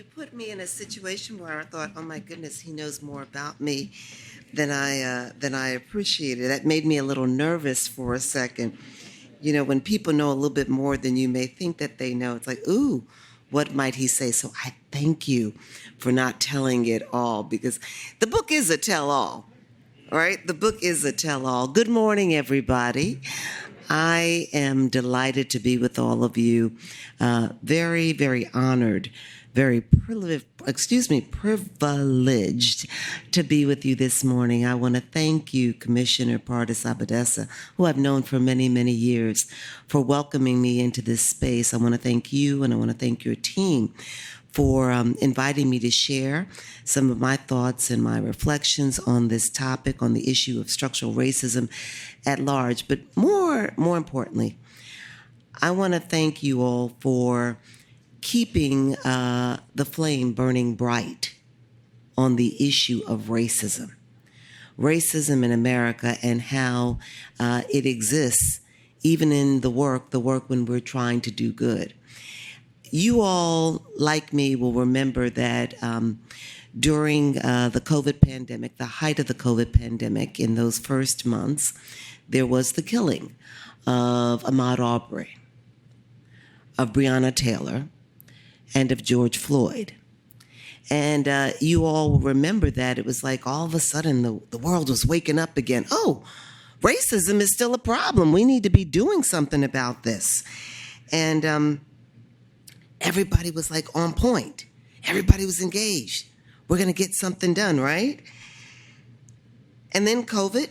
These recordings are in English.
you put me in a situation where I thought, oh my goodness, he knows more about me than I appreciated. That made me a little nervous for a second. You know, when people know a little bit more than you may think that they know, it's like, ooh, what might he say? So I thank you for not telling it all, because the book is a tell-all, right? The book is a tell-all. Good morning, everybody. I am delighted to be with all of you. Very, very honored, very privileged to be with you this morning. I want to thank you, Commissioner Pardis Abadesa, who I've known for many, many years, for welcoming me into this space. I want to thank you, and I want to thank your team for inviting me to share some of my thoughts and my reflections on this topic, on the issue of structural racism at large. But more importantly, I want to thank you all for keeping the flame burning bright on the issue of racism. Racism in America and how it exists even in the work when we're trying to do good. You all, like me, will remember that during the COVID pandemic, the height of the COVID pandemic, in those first months, there was the killing of Ahmaud Arbery, of Breonna Taylor, and of George Floyd. And you all will remember that it was like all of a sudden the world was waking up again. Oh, racism is still a problem. We need to be doing something about this. And everybody was like on point. Everybody was engaged. We're going to get something done, right? And then COVID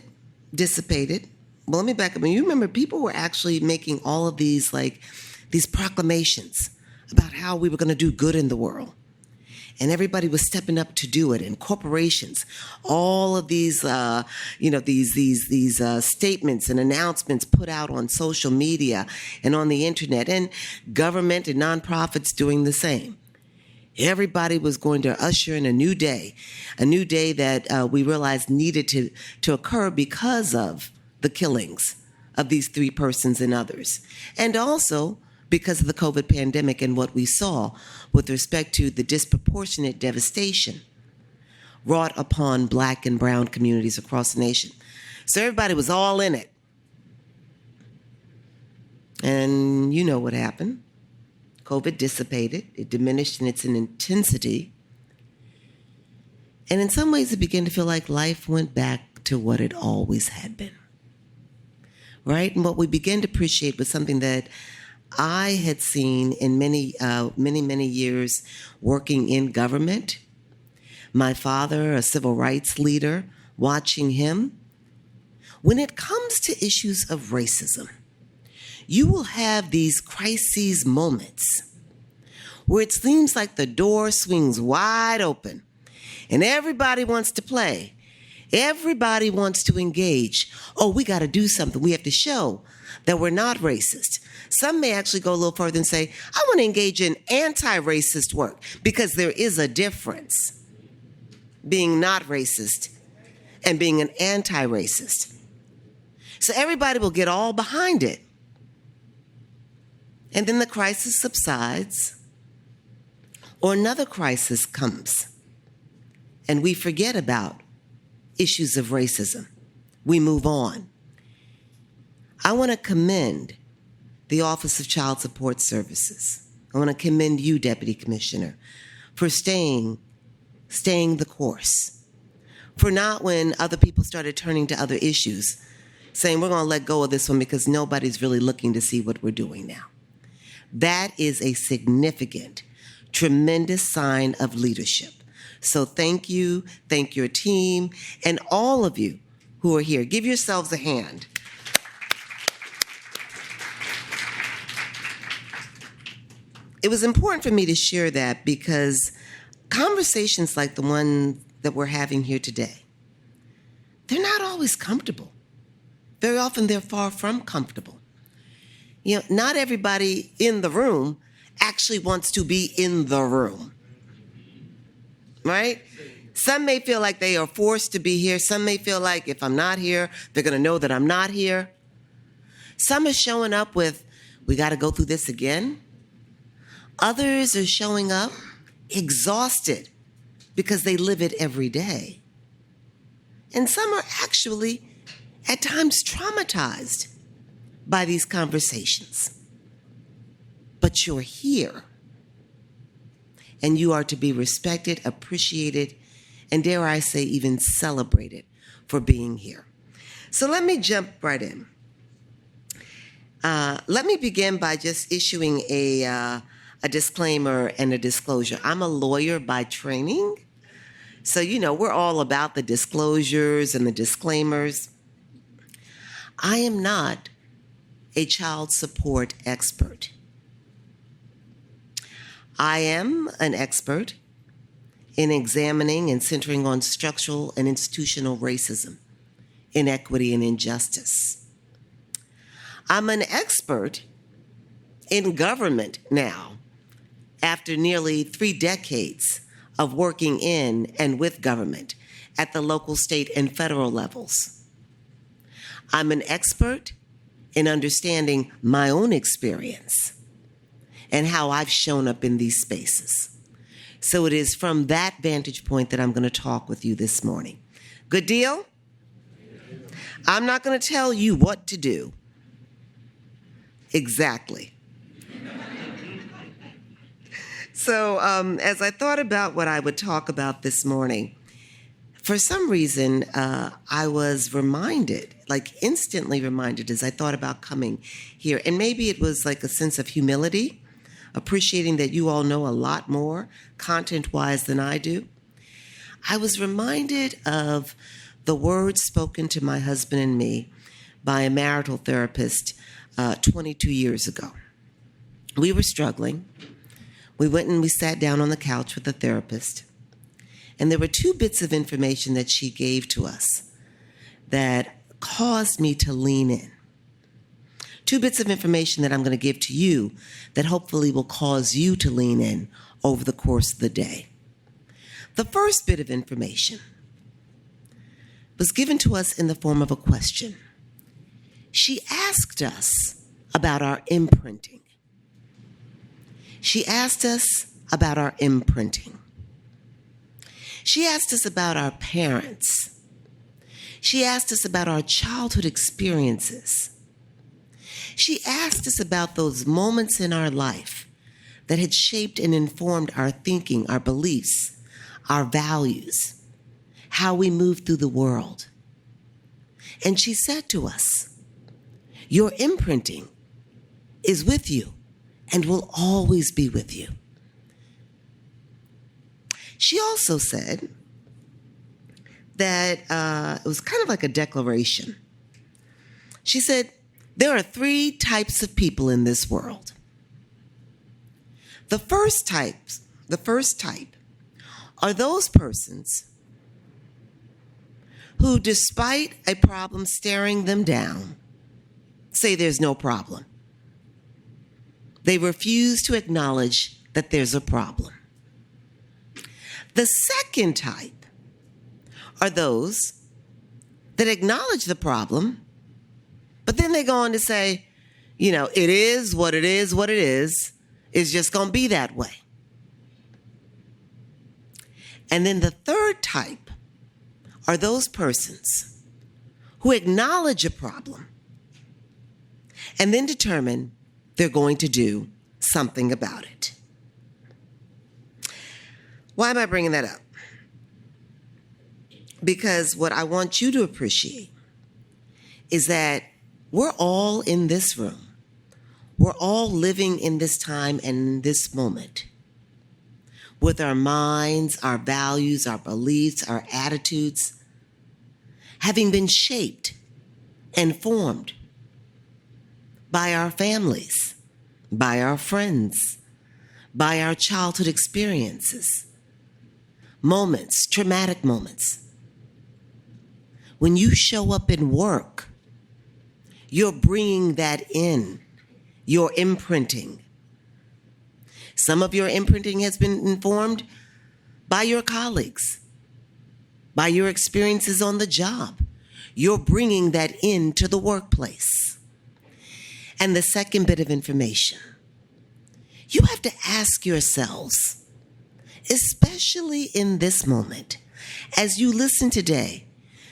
dissipated. Well, let me back up. You remember people were actually making all of these proclamations about how we were going to do good in the world. And everybody was stepping up to do it. And corporations, all of these, statements and announcements put out on social media and on the internet, and government and nonprofits doing the same. Everybody was going to usher in a new day that we realized needed to occur because of the killings of these three persons and others, and also because of the COVID pandemic and what we saw with respect to the disproportionate devastation wrought upon Black and brown communities across the nation. So everybody was all in it. And you know what happened. COVID dissipated. It diminished in its intensity. And in some ways, it began to feel like life went back to what it always had been. Right? And what we began to appreciate was something that I had seen in many years working in government. My father, a civil rights leader, watching him. When it comes to issues of racism, you will have these crises moments where it seems like the door swings wide open and everybody wants to play. Everybody wants to engage. Oh, we got to do something. We have to show that we're not racist. Some may actually go a little further and say, I want to engage in anti-racist work, because there is a difference being not racist and being an anti-racist. So everybody will get all behind it. And then the crisis subsides, or another crisis comes, and we forget about issues of racism. We move on. I want to commend the Office of Child Support Services. I want to commend you, Deputy Commissioner, for staying the course. For not, when other people started turning to other issues, saying we're going to let go of this one because nobody's really looking to see what we're doing now. That is a significant, tremendous sign of leadership. So thank you, thank your team, and all of you who are here. Give yourselves a hand. It was important for me to share that because conversations like the one that we're having here today, they're not always comfortable. Very often they're far from comfortable. You know, not everybody in the room actually wants to be in the room, right? Some may feel like they are forced to be here. Some may feel like if I'm not here, they're going to know that I'm not here. Some are showing up with, we got to go through this again. Others are showing up exhausted because they live it every day. And some are actually, at times, traumatized by these conversations. But you're here. And you are to be respected, appreciated, and dare I say, even celebrated for being here. So let me jump right in. Let me begin by just issuing a disclaimer and a disclosure. I'm a lawyer by training. So, we're all about the disclosures and the disclaimers. I am not a child support expert. I am an expert in examining and centering on structural and institutional racism, inequity, and injustice. I'm an expert in government now, after nearly 3 decades of working in and with government at the local, state, and federal levels. I'm an expert in understanding my own experience and how I've shown up in these spaces. So it is from that vantage point that I'm going to talk with you this morning. Good deal? I'm not going to tell you what to do. Exactly. So as I thought about what I would talk about this morning, for some reason, I was reminded, instantly reminded as I thought about coming here. And maybe it was like a sense of humility, appreciating that you all know a lot more content-wise than I do. I was reminded of the words spoken to my husband and me by a marital therapist 22 years ago. We were struggling. We went and we sat down on the couch with the therapist. And there were 2 bits of information that she gave to us that caused me to lean in. 2 bits of information that I'm going to give to you that hopefully will cause you to lean in over the course of the day. The first bit of information was given to us in the form of a question. She asked us about our imprinting. She asked us about our imprinting. She asked us about our parents. She asked us about our childhood experiences. She asked us about those moments in our life that had shaped and informed our thinking, our beliefs, our values, how we move through the world. And she said to us, your imprinting is with you and will always be with you. She also said that it was kind of like a declaration. She said, there are 3 types of people in this world. The first type are those persons who, despite a problem staring them down, say there's no problem. They refuse to acknowledge that there's a problem. The second type are those that acknowledge the problem, but then they go on to say, it is what it is, what it is. It's just going to be that way. And then the third type are those persons who acknowledge a problem and then determine they're going to do something about it. Why am I bringing that up? Because what I want you to appreciate is that we're all in this room. We're all living in this time and this moment with our minds, our values, our beliefs, our attitudes, having been shaped and formed by our families, by our friends, by our childhood experiences, moments, traumatic moments. When you show up in work, you're bringing that in, your imprinting. Some of your imprinting has been informed by your colleagues, by your experiences on the job. You're bringing that into the workplace. And the second bit of information, you have to ask yourselves, especially in this moment, as you listen today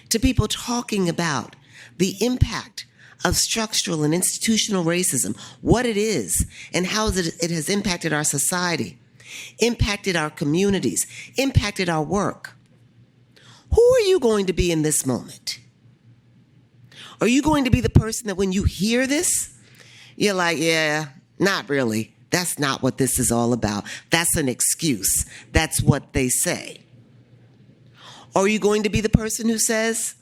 to people talking about the impact of structural and institutional racism, what it is, and how it has impacted our society, impacted our communities, impacted our work. Who are you going to be in this moment? Are you going to be the person that when you hear this, you're like, yeah, not really. That's not what this is all about. That's an excuse. That's what they say. Or are you going to be the person who says,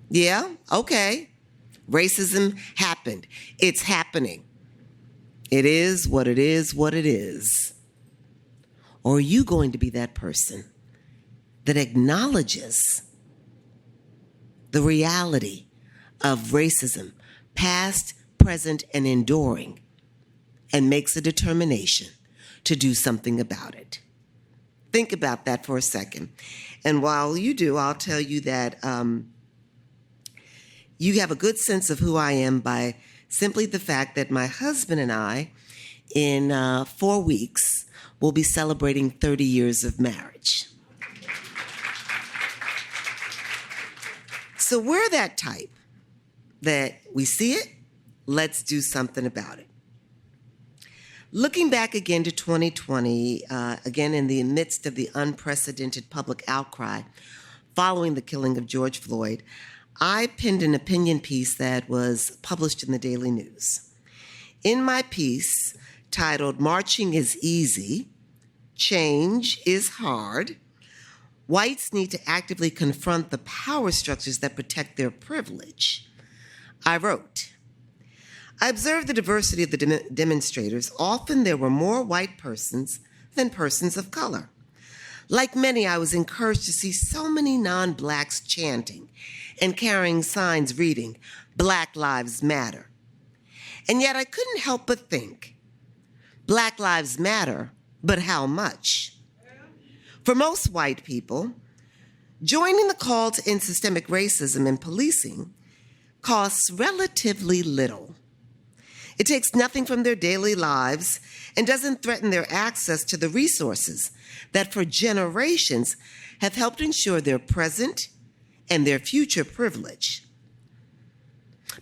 yeah, okay, racism happened. It's happening. It is what it is, what it is. Or are you going to be that person that acknowledges the reality of racism, past, present, and enduring, and makes a determination to do something about it? Think about that for a second. And while you do, I'll tell you that you have a good sense of who I am by simply the fact that my husband and I, in 4 weeks, will be celebrating 30 years of marriage. So we're that type that we see it, let's do something about it. Looking back again to 2020, again in the midst of the unprecedented public outcry following the killing of George Floyd, I penned an opinion piece that was published in the Daily News. In my piece, titled "Marching is Easy, Change is Hard, Whites Need to Actively Confront the Power Structures that Protect Their Privilege," I wrote, "I observed the diversity of the demonstrators. Often there were more white persons than persons of color. Like many, I was encouraged to see so many non-blacks chanting and carrying signs reading, 'Black Lives Matter.' And yet I couldn't help but think, Black Lives Matter, but how much? For most white people, joining the call to end systemic racism and policing costs relatively little. It takes nothing from their daily lives and doesn't threaten their access to the resources that for generations have helped ensure their present and their future privilege.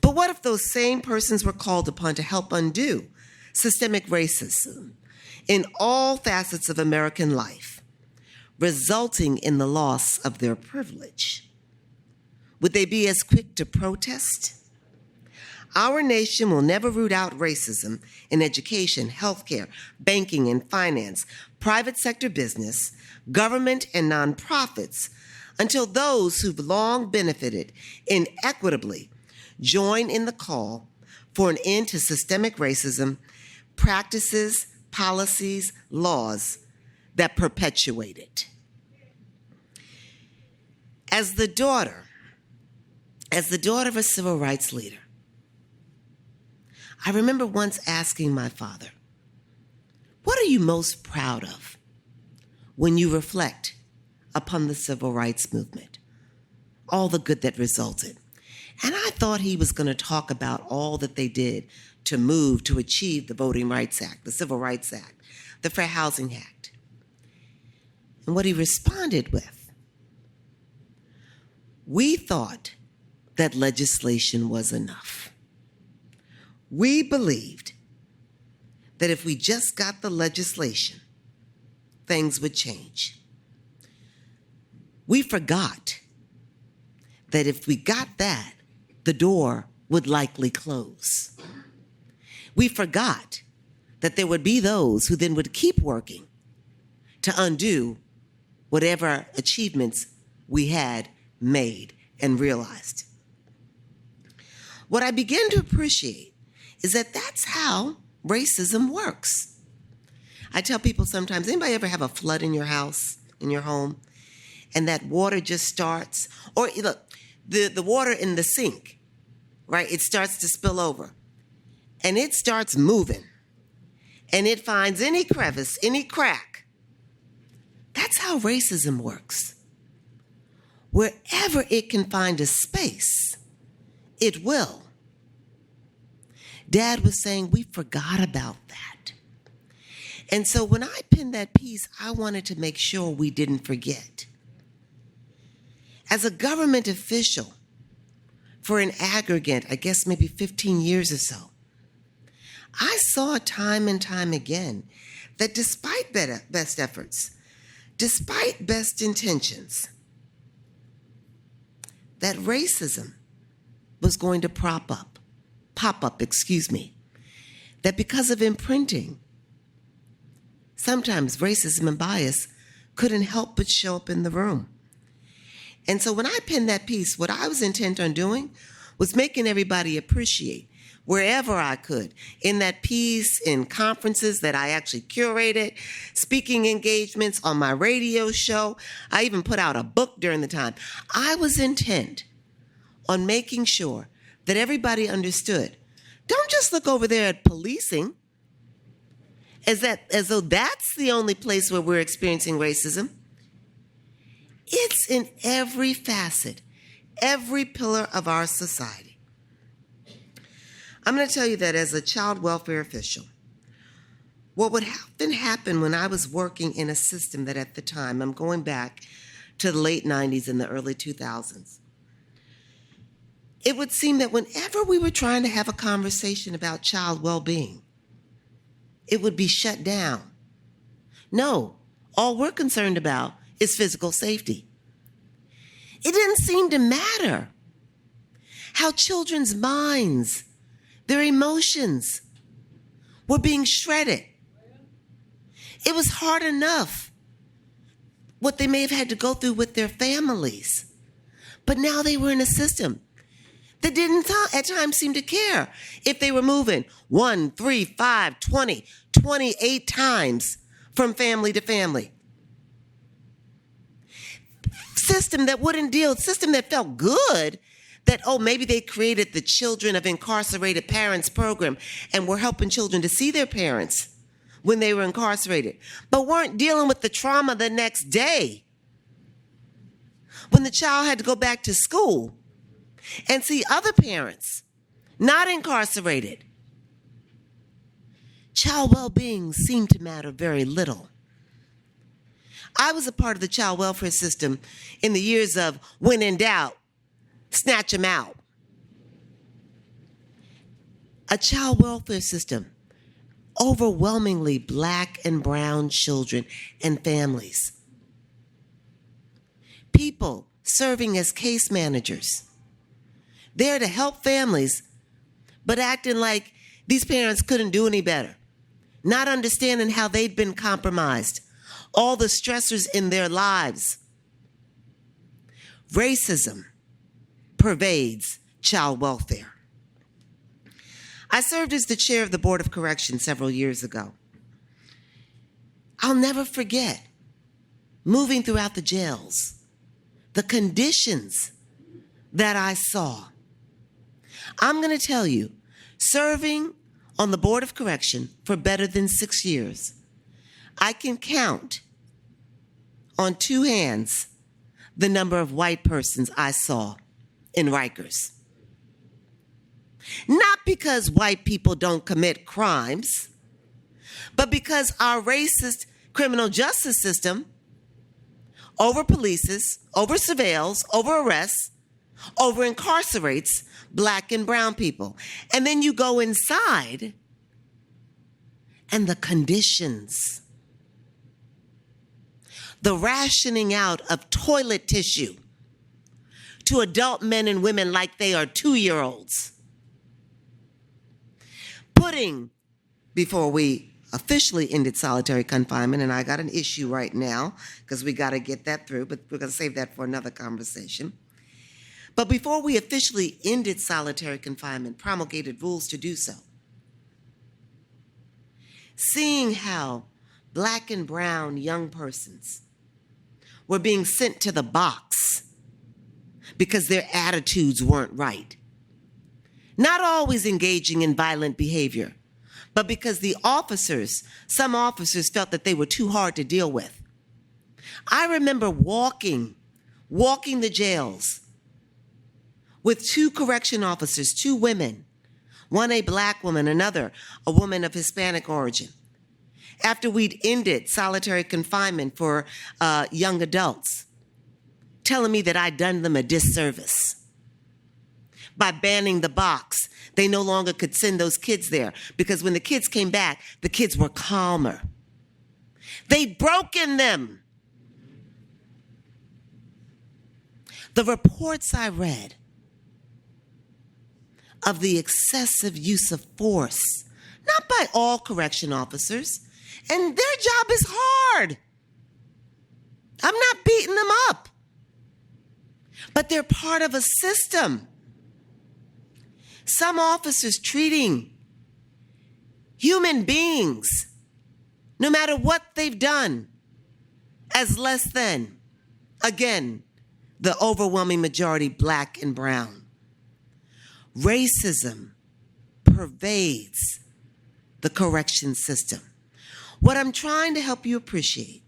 But what if those same persons were called upon to help undo systemic racism in all facets of American life, resulting in the loss of their privilege? Would they be as quick to protest? Our nation will never root out racism in education, healthcare, banking and finance, private sector business, government and nonprofits until those who've long benefited inequitably join in the call for an end to systemic racism, practices, policies, laws that perpetuate it. As the daughter of a civil rights leader, I remember once asking my father, "What are you most proud of when you reflect upon the civil rights movement, all the good that resulted?" And I thought he was going to talk about all that they did to achieve the Voting Rights Act, the Civil Rights Act, the Fair Housing Act. And what he responded with, "We thought that legislation was enough. We believed that if we just got the legislation, things would change. We forgot that if we got that, the door would likely close. We forgot that there would be those who then would keep working to undo whatever achievements we had made and realized." What I began to appreciate is that that's how racism works. I tell people sometimes, anybody ever have a flood in your house, in your home, and that water just starts, or look, the water in the sink, right? It starts to spill over, and it starts moving, and it finds any crevice, any crack. That's how racism works. Wherever it can find a space, it will. Dad was saying we forgot about that. And so when I penned that piece, I wanted to make sure we didn't forget. As a government official, for an aggregate, I guess maybe 15 years or so, I saw time and time again that despite best efforts, despite best intentions, that racism was going to pop up, that because of imprinting, sometimes racism and bias couldn't help but show up in the room. And so when I penned that piece, what I was intent on doing was making everybody appreciate wherever I could, in that piece, in conferences that I actually curated, speaking engagements on my radio show. I even put out a book during the time. I was intent on making sure that everybody understood. Don't just look over there at policing as though that's the only place where we're experiencing racism. It's in every facet, every pillar of our society. I'm going to tell you that as a child welfare official, what would often happen when I was working in a system that at the time, I'm going back to the late 90s and the early 2000s, it would seem that whenever we were trying to have a conversation about child well-being, it would be shut down. No, all we're concerned about is physical safety. It didn't seem to matter how children's minds, their emotions, were being shredded. It was hard enough what they may have had to go through with their families. But now they were in a system that didn't at times seem to care if they were moving 1, 3, 5, 20, 28 times from family to family. System that wouldn't deal, system that felt good, that, oh, maybe they created the Children of Incarcerated Parents program and were helping children to see their parents when they were incarcerated, but weren't dealing with the trauma the next day when the child had to go back to school and see other parents not incarcerated. Child well-being seemed to matter very little. I was a part of the child welfare system in the years of when in doubt, snatch them out. A child welfare system, overwhelmingly Black and brown children and families. People serving as case managers, there to help families, but acting like these parents couldn't do any better, not understanding how they'd been compromised, all the stressors in their lives. Racism pervades child welfare. I served as the chair of the Board of Corrections several years ago. I'll never forget moving throughout the jails, the conditions that I saw. I'm going to tell you, serving on the Board of Correction for better than 6 years, I can count on 2 hands the number of white persons I saw in Rikers. Not because white people don't commit crimes, but because our racist criminal justice system over-polices, over-surveils, over-arrests, over-incarcerates Black and brown people. And then you go inside and the conditions, the rationing out of toilet tissue to adult men and women like they are 2-year-olds. Putting, before we officially ended solitary confinement, and I got an issue right now because we got to get that through, but we're going to save that for another conversation. But before we officially ended solitary confinement, promulgated rules to do so, seeing how Black and brown young persons were being sent to the box because their attitudes weren't right. Not always engaging in violent behavior, but because the officers, some officers felt that they were too hard to deal with. I remember walking the jails with 2 correction officers, 2 women, one a Black woman, another a woman of Hispanic origin. after we'd ended solitary confinement for young adults, telling me that I'd done them a disservice. By banning the box, they no longer could send those kids there because when the kids came back, the kids were calmer. They'd broken them. The reports I read of the excessive use of force, not by all correction officers, and their job is hard. I'm not beating them up, but they're part of a system. Some officers treating human beings, no matter what they've done, as less than. Again, the overwhelming majority black and brown. Racism pervades the correction system. What I'm trying to help you appreciate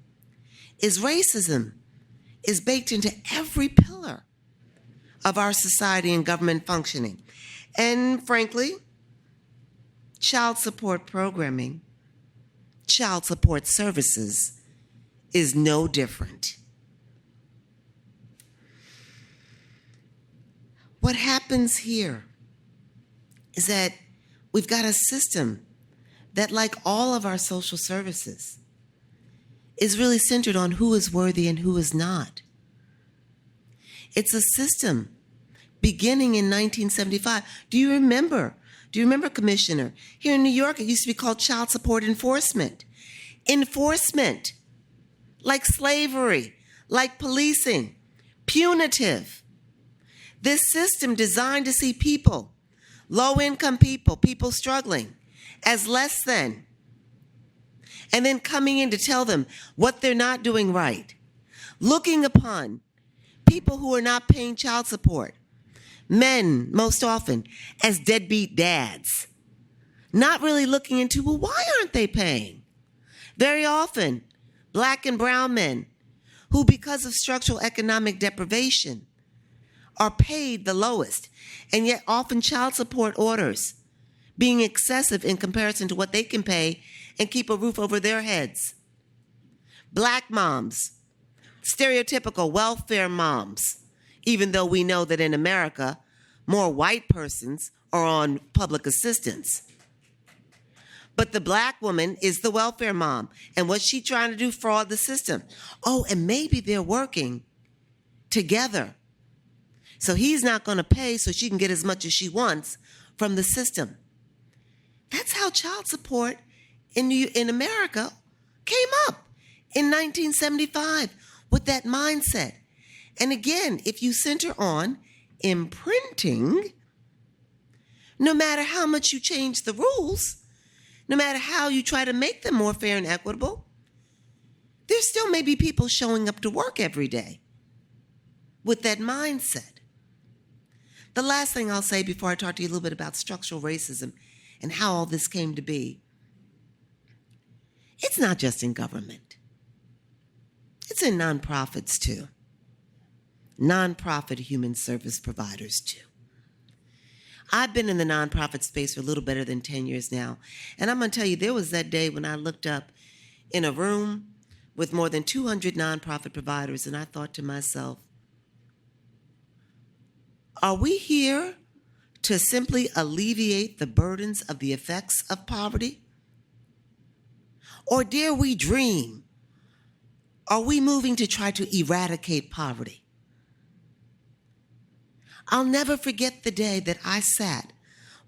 is racism is baked into every pillar of our society and government functioning. And frankly, child support programming, child support services is no different. What happens here is that we've got a system that, like all of our social services, is really centered on who is worthy and who is not. It's a system beginning in 1975. Do you remember, Commissioner? Here in New York, it used to be called child support enforcement. Enforcement, like slavery, like policing, punitive. This system designed to see people, low-income people, people struggling, as less than, and then coming in to tell them what they're not doing right, looking upon people who are not paying child support, men most often, as deadbeat dads, not really looking into, well, why aren't they paying? Very often, black and brown men who, because of structural economic deprivation, are paid the lowest, and yet often child support orders being excessive in comparison to what they can pay and keep a roof over their heads. Black moms, stereotypical welfare moms, even though we know that in America, more white persons are on public assistance. But the black woman is the welfare mom. And what's she trying to do? Fraud the system. Oh, and maybe they're working together. So he's not going to pay so she can get as much as she wants from the system. That's how child support in America came up in 1975 with that mindset. And again, if you center on imprinting, no matter how much you change the rules, no matter how you try to make them more fair and equitable, there still may be people showing up to work every day with that mindset. The last thing I'll say before I talk to you a little bit about structural racism and how all this came to be, it's not just in government. It's in nonprofits too. Nonprofit human service providers too. I've been in the nonprofit space for a little better than 10 years now, and I'm going to tell you, there was that day when I looked up in a room with more than 200 nonprofit providers, and I thought to myself, are we here to simply alleviate the burdens of the effects of poverty? Or dare we dream? Are we moving to try to eradicate poverty? I'll never forget the day that I sat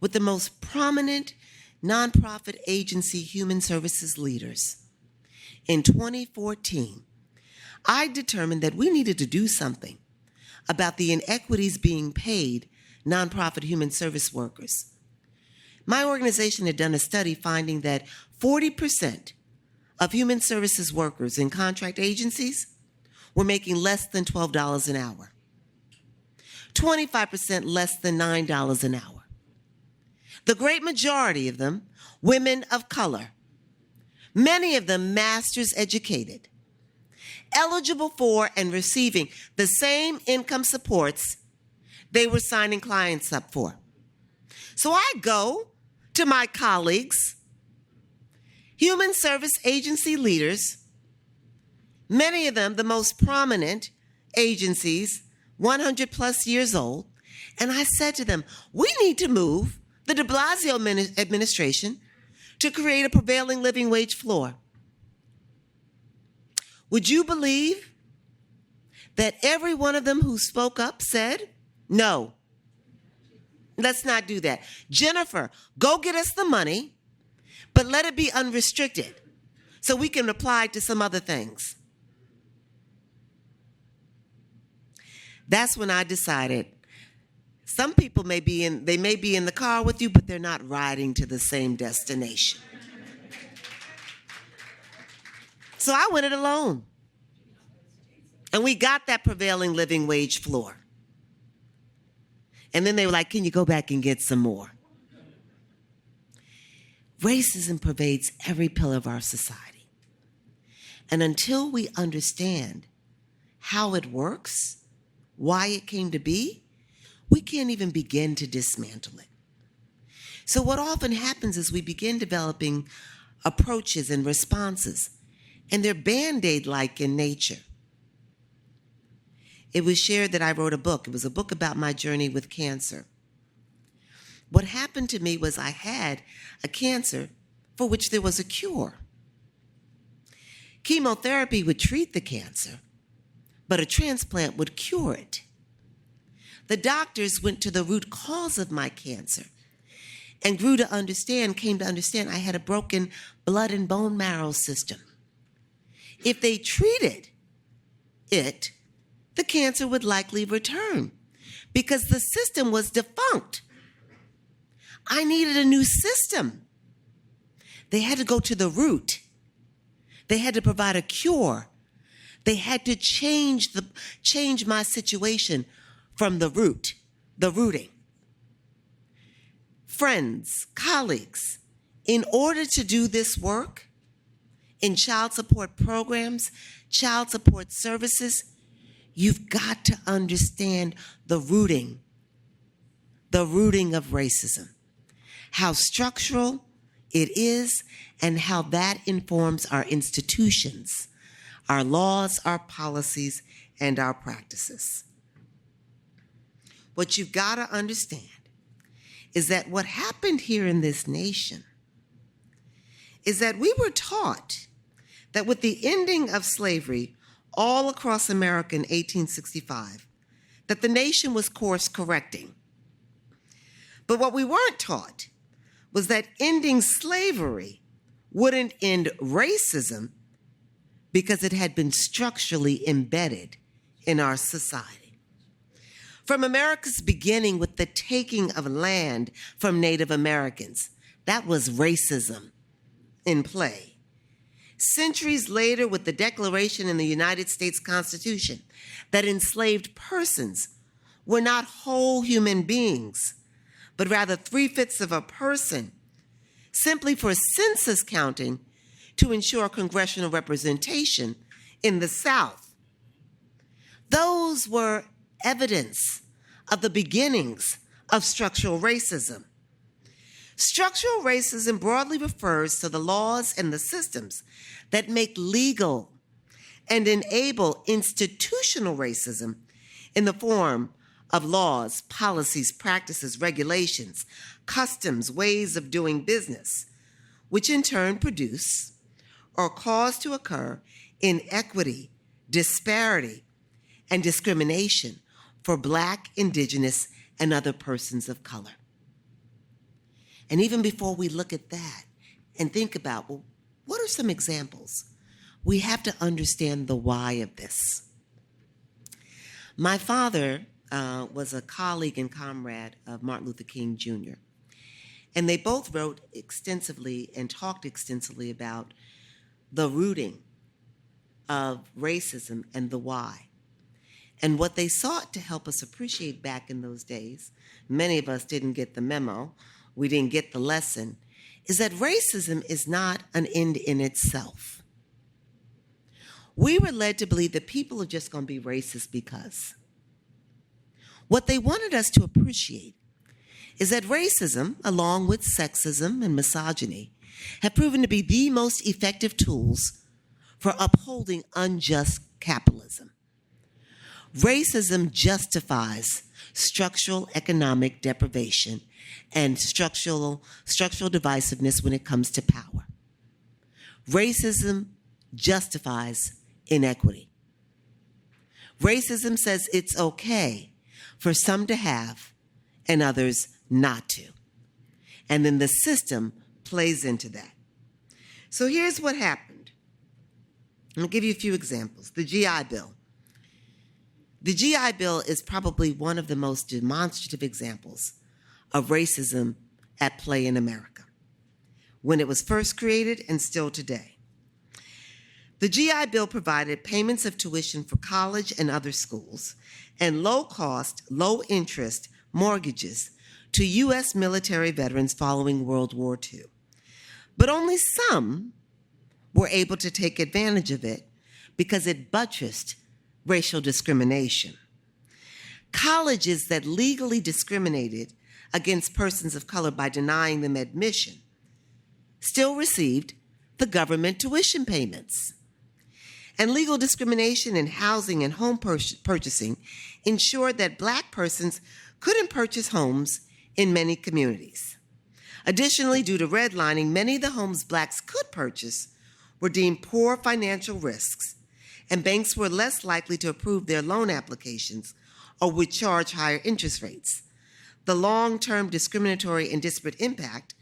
with the most prominent nonprofit agency human services leaders. In 2014, I determined that we needed to do something about the inequities being paid nonprofit human service workers. My organization had done a study finding that 40% of human services workers in contract agencies were making less than $12 an hour, 25% less than $9 an hour. The great majority of them, women of color, many of them master's educated, eligible for and receiving the same income supports they were signing clients up for. So I go to my colleagues, human service agency leaders, many of them the most prominent agencies, 100 plus years old, and I said to them, we need to move the de Blasio administration to create a prevailing living wage floor. Would you believe that every one of them who spoke up said, no, let's not do that. Jennifer, go get us the money, but let it be unrestricted so we can apply to some other things. That's when I decided some people may be in the car with you, but they're not riding to the same destination. So I went it alone. And we got that prevailing living wage floor. And then they were like, can you go back and get some more? Racism pervades every pillar of our society. And until we understand how it works, why it came to be, we can't even begin to dismantle it. So what often happens is we begin developing approaches and responses, and they're Band-Aid-like in nature. It was shared that I wrote a book. It was a book about my journey with cancer. What happened to me was I had a cancer for which there was a cure. Chemotherapy would treat the cancer, but a transplant would cure it. The doctors went to the root cause of my cancer and came to understand I had a broken blood and bone marrow system. If they treated it, the cancer would likely return because the system was defunct. I needed a new system. They had to go to the root. They had to provide a cure. They had to change my situation from the rooting. Friends, colleagues, in order to do this work in child support programs, child support services, you've got to understand the rooting of racism, how structural it is, and how that informs our institutions, our laws, our policies, and our practices. What you've got to understand is that what happened here in this nation is that we were taught that with the ending of slavery all across America in 1865, that the nation was course correcting. But what we weren't taught was that ending slavery wouldn't end racism because it had been structurally embedded in our society. From America's beginning with the taking of land from Native Americans, that was racism in play. Centuries later, with the declaration in the United States Constitution that enslaved persons were not whole human beings, but rather 3/5 of a person, simply for census counting to ensure congressional representation in the South. Those were evidence of the beginnings of structural racism. Structural racism broadly refers to the laws and the systems that make legal and enable institutional racism in the form of laws, policies, practices, regulations, customs, ways of doing business, which in turn produce or cause to occur inequity, disparity, and discrimination for Black, Indigenous, and other persons of color. And even before we look at that and think about, well, what are some examples? We have to understand the why of this. My father was a colleague and comrade of Martin Luther King Jr., and they both wrote extensively and talked extensively about the rooting of racism and the why. And what they sought to help us appreciate back in those days, many of us didn't get the memo, we didn't get the lesson, is that racism is not an end in itself. We were led to believe that people are just going to be racist because. What they wanted us to appreciate is that racism, along with sexism and misogyny, have proven to be the most effective tools for upholding unjust capitalism. Racism justifies structural economic deprivation and structural divisiveness when it comes to power. Racism justifies inequity. Racism says it's okay for some to have and others not to. And then the system plays into that. So here's what happened. I'll give you a few examples. The GI Bill. The GI Bill is probably one of the most demonstrative examples of racism at play in America, when it was first created and still today. The GI Bill provided payments of tuition for college and other schools and low-cost, low-interest mortgages to U.S. military veterans following World War II. But only some were able to take advantage of it because it buttressed racial discrimination. Colleges that legally discriminated against persons of color by denying them admission still received the government tuition payments. And legal discrimination in housing and home purchasing ensured that Black persons couldn't purchase homes in many communities. Additionally, due to redlining, many of the homes Blacks could purchase were deemed poor financial risks, and banks were less likely to approve their loan applications or would charge higher interest rates. The long-term discriminatory and disparate impact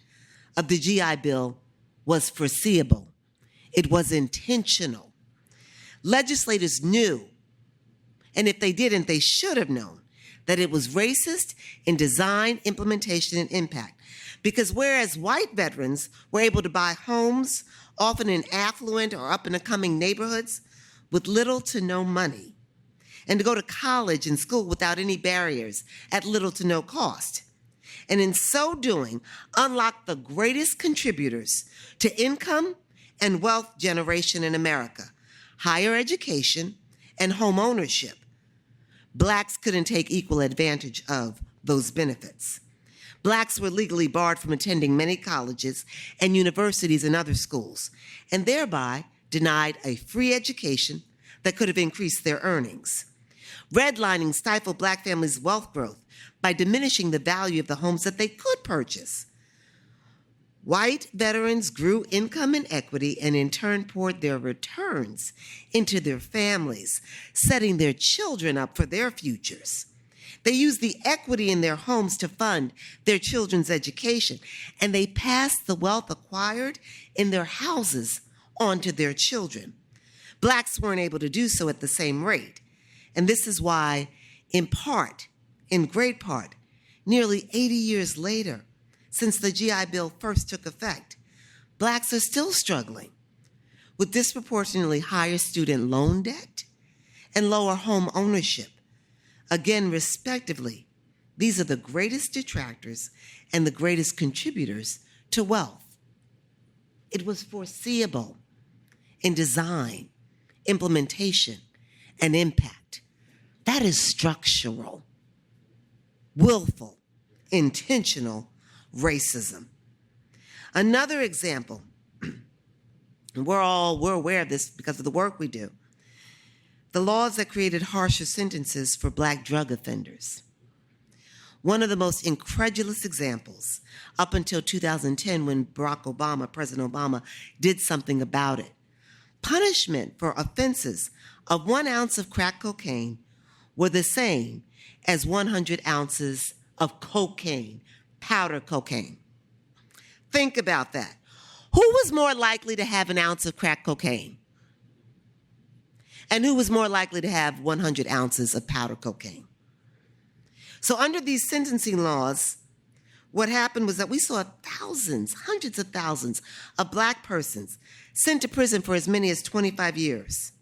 of the GI Bill was foreseeable. It was intentional. Legislators knew, and if they didn't, they should have known, that it was racist in design, implementation, and impact. Because whereas white veterans were able to buy homes, often in affluent or up-and-coming neighborhoods, with little to no money, and to go to college and school without any barriers at little to no cost, and in so doing, unlock the greatest contributors to income and wealth generation in America, higher education and home ownership. Blacks couldn't take equal advantage of those benefits. Blacks were legally barred from attending many colleges and universities and other schools, and thereby denied a free education that could have increased their earnings. Redlining stifled Black families' wealth growth by diminishing the value of the homes that they could purchase. White veterans grew income and equity and in turn poured their returns into their families, setting their children up for their futures. They used the equity in their homes to fund their children's education, and they passed the wealth acquired in their houses onto their children. Blacks weren't able to do so at the same rate, and this is why, in great part, nearly 80 years later, since the GI Bill first took effect, Blacks are still struggling with disproportionately higher student loan debt and lower home ownership. Again, respectively, these are the greatest detractors and the greatest contributors to wealth. It was foreseeable in design, implementation, and impact. That is structural, willful, intentional racism. Another example, and we're aware of this because of the work we do, the laws that created harsher sentences for Black drug offenders. One of the most incredulous examples, up until 2010 when President Obama, did something about it. Punishment for offenses of 1 ounce of crack cocaine were the same as 100 ounces of cocaine, powder cocaine. Think about that. Who was more likely to have an ounce of crack cocaine? And who was more likely to have 100 ounces of powder cocaine? So under these sentencing laws, what happened was that we saw thousands, hundreds of thousands of Black persons sent to prison for as many as 25 years,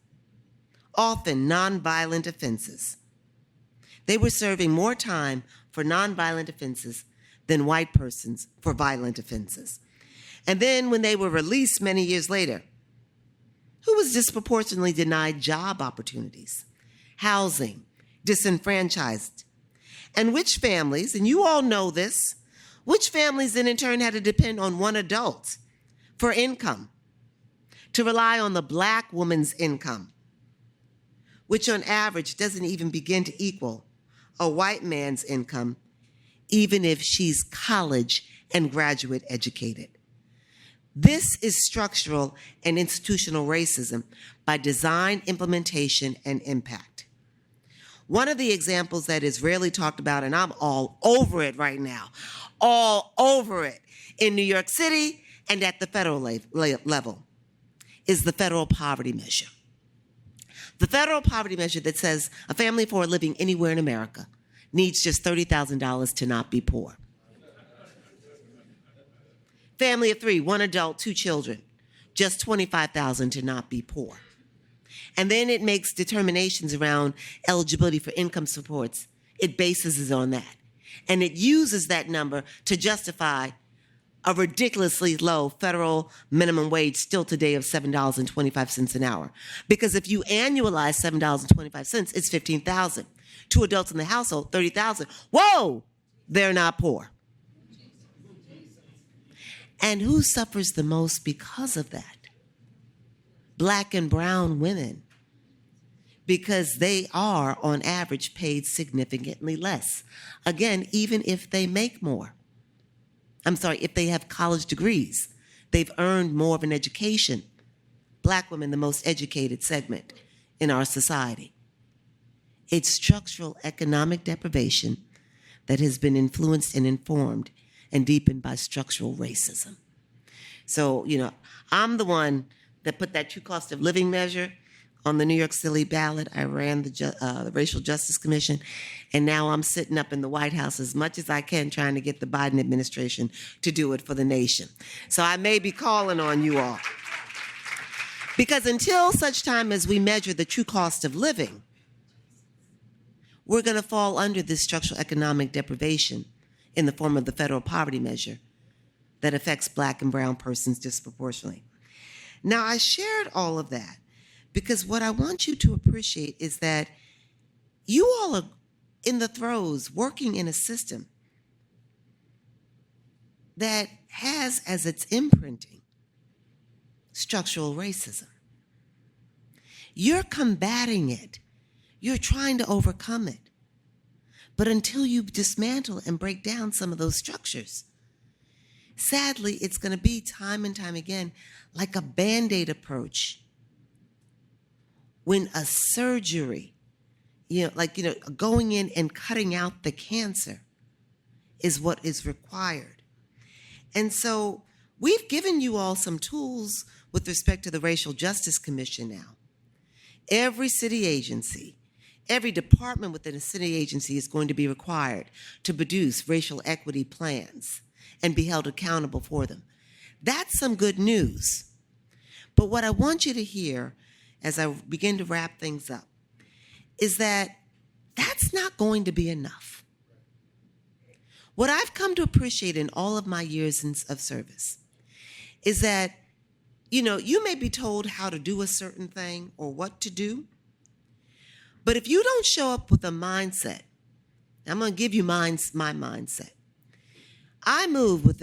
often nonviolent offenses. They were serving more time for nonviolent offenses than white persons for violent offenses. And then when they were released many years later, who was disproportionately denied job opportunities, housing, disenfranchised? And which families, and you all know this, which families then in turn had to depend on one adult for income, to rely on the Black woman's income, which on average doesn't even begin to equal a white man's income, even if she's college and graduate educated. This is structural and institutional racism by design, implementation, and impact. One of the examples that is rarely talked about, and I'm all over it right now, all over it, in New York City and at the federal level, is the federal poverty measure. The federal poverty measure that says a family of four living anywhere in America needs just $30,000 to not be poor. Family of three, one adult, two children, just $25,000 to not be poor. And then it makes determinations around eligibility for income supports. It bases it on that. And it uses that number to justify a ridiculously low federal minimum wage still today of $7.25 an hour. Because if you annualize $7.25, it's $15,000. Two adults in the household, $30,000. Whoa, they're not poor. And who suffers the most because of that? Black and brown women, because they are, on average, paid significantly less. Again, even if they make more. If they have college degrees, they've earned more of an education. Black women, the most educated segment in our society. It's structural economic deprivation that has been influenced and informed and deepened by structural racism. So, I'm the one that put that true cost of living measure on the New York City ballot. I ran the Racial Justice Commission, and now I'm sitting up in the White House as much as I can trying to get the Biden administration to do it for the nation. So I may be calling on you all. Because until such time as we measure the true cost of living, we're going to fall under this structural economic deprivation in the form of the federal poverty measure that affects Black and brown persons disproportionately. Now, I shared all of that because what I want you to appreciate is that you all are in the throes working in a system that has as its imprinting structural racism. You're combating it. You're trying to overcome it. But until you dismantle and break down some of those structures, sadly, it's going to be time and time again like a Band-Aid approach. When a surgery, going in and cutting out the cancer is what is required. And so we've given you all some tools with respect to the Racial Justice Commission now. Every city agency, every department within a city agency is going to be required to produce racial equity plans and be held accountable for them. That's some good news. But what I want you to hear as I begin to wrap things up is that that's not going to be enough. What I've come to appreciate in all of my years of service is that, you may be told how to do a certain thing or what to do, but if you don't show up with a mindset, I'm going to give you my mindset. I move with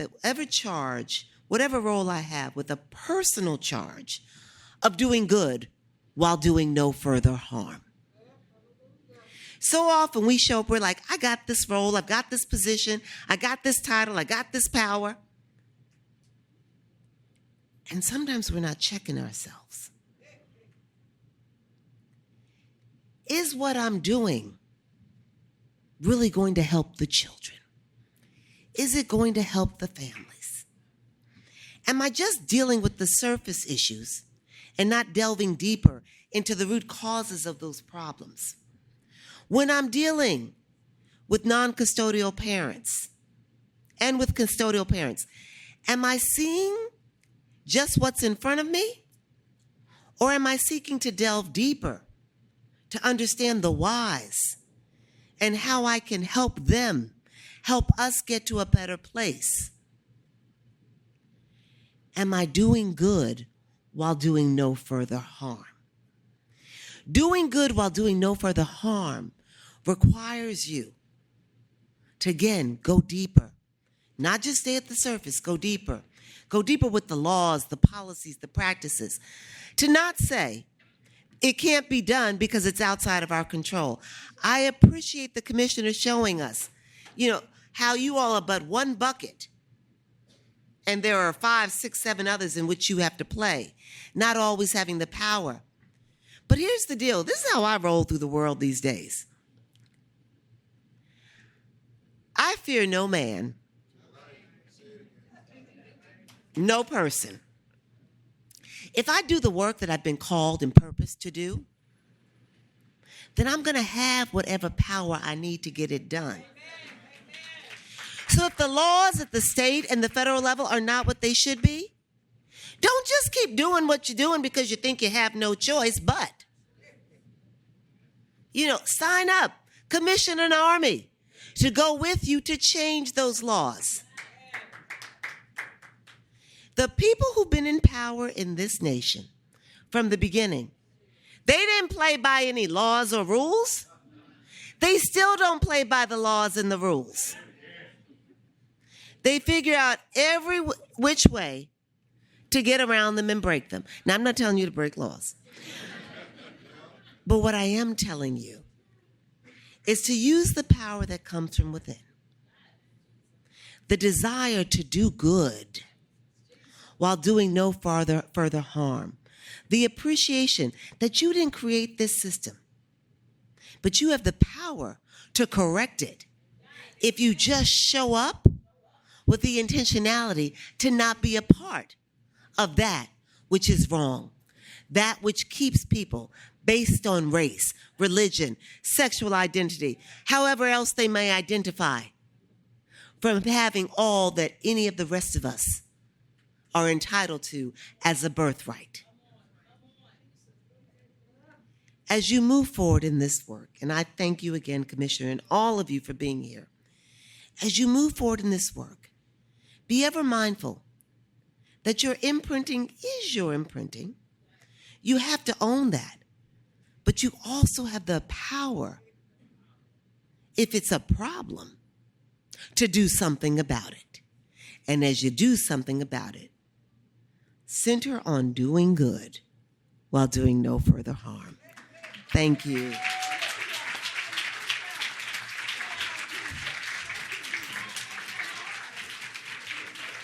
whatever role I have, with a personal charge of doing good while doing no further harm. So often we show up, we're like, I got this role, I've got this position, I got this title, I got this power. And sometimes we're not checking ourselves. Is what I'm doing really going to help the children? Is it going to help the families? Am I just dealing with the surface issues and not delving deeper into the root causes of those problems? When I'm dealing with non-custodial parents and with custodial parents, am I seeing just what's in front of me? Or am I seeking to delve deeper to understand the whys and how I can help them, help us get to a better place? Am I doing good while doing no further harm? Doing good while doing no further harm requires you to, again, go deeper. Not just stay at the surface, go deeper Go deeper with the laws, the policies, the practices. To not say it can't be done because it's outside of our control. I appreciate the commissioner showing us, how you all are but one bucket. And there are 5, 6, 7 others in which you have to play, not always having the power. But here's the deal. This is how I roll through the world these days. I fear no man, no person. If I do the work that I've been called and purposed to do, then I'm going to have whatever power I need to get it done. So if the laws at the state and the federal level are not what they should be, don't just keep doing what you're doing because you think you have no choice, but, sign up, commission an army to go with you to change those laws. The people who've been in power in this nation from the beginning, they didn't play by any laws or rules. They still don't play by the laws and the rules. They figure out every which way to get around them and break them. Now, I'm not telling you to break laws. But what I am telling you is to use the power that comes from within. The desire to do good while doing no further harm. The appreciation that you didn't create this system, but you have the power to correct it if you just show up with the intentionality to not be a part of that which is wrong, that which keeps people based on race, religion, sexual identity, however else they may identify, from having all that any of the rest of us are entitled to as a birthright. As you move forward in this work, and I thank you again, Commissioner, and all of you for being here. As you move forward in this work, be ever mindful that your imprinting is your imprinting. You have to own that. But you also have the power, if it's a problem, to do something about it. And as you do something about it, center on doing good while doing no further harm. Thank you.